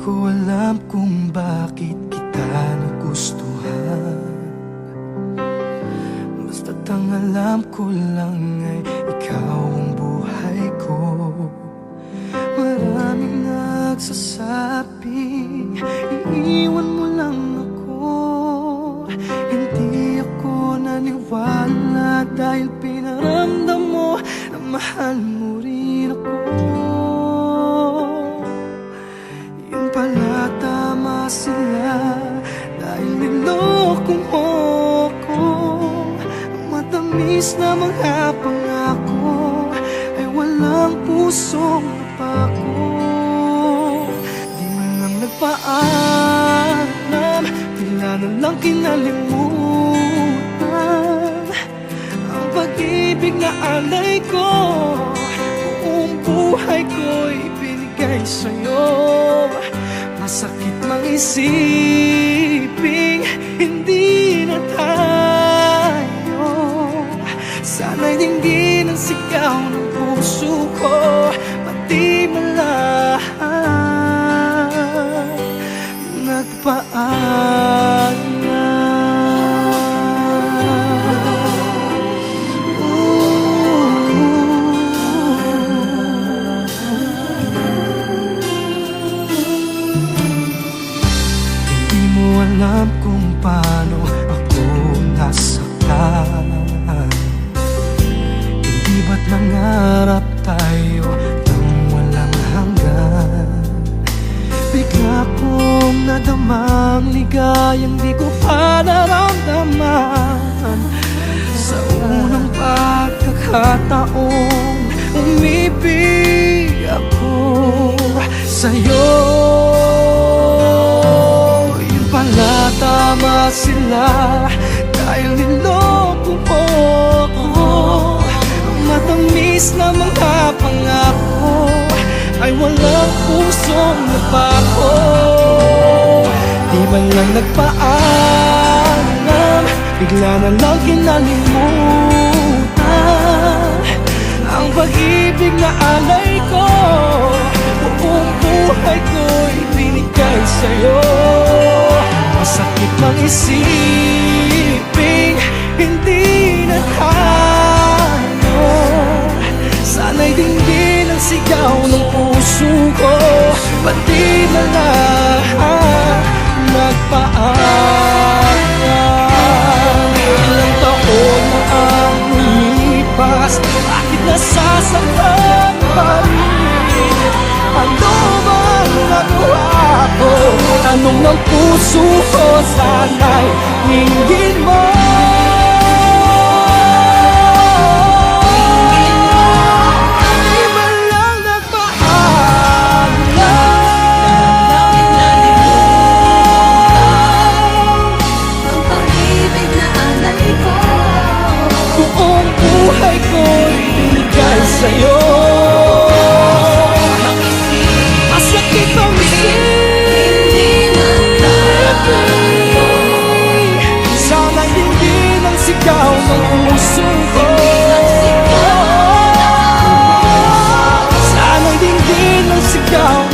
ko alam kung bakit kita nagustuhan. Basta't ang alam ko lang ay ikaw ang buhay ko. Maraming nagsasabing iiwan mo lang ako. Hindi ako naniwala dahil pinaramdam mo na mahal mo rin ako. Yung pala tama sila dahil niloko mo ako. Ang matamis na mga pangako ay walang pusong napako. Di man lang nagpaalam, bigla na lang kinalimutan ang pag-ibig na alay ko. Buong buhay ko'y binigay sa'yo. Masakit mang isiping hindi na tayo. Sana'y dinggin ang sigaw ng puso ko, pati malahan nagpaalam. Alam kung paano ako nasaktan. Hindi ba't nangarap tayo ng walang hanggan? Bigla kong nadamang ligayang di ko pa naramdaman. Sa unang pagkakataong umibig ako sa'yo. Tama sila dahil niloko mo ako. Ang matamis na mga pangako ay walang pusong napako. Di man lang nagpaalam, bigla na lang kinalimutan ang pag-ibig na alay ko. Buong buhay ko'y binigay sa'yo. Masakit mang isiping hindi na tayo. Sana'y dinggin ang sigaw ng puso ko, pati na lahat nagpaalam. Ilang taon na ang lumipas, bakit nasasaktan pa rin? Ano bang nagawa ko? Tanong ng puso ko, sana'y hinggin mo. Di man lang nagpaalam ang pag-ibig na alay ko. Buong buhay ko'y binigay sa'yo. Sana'y dinggin ang sigaw ng puso ko. Sana'y dinggin ang sigaw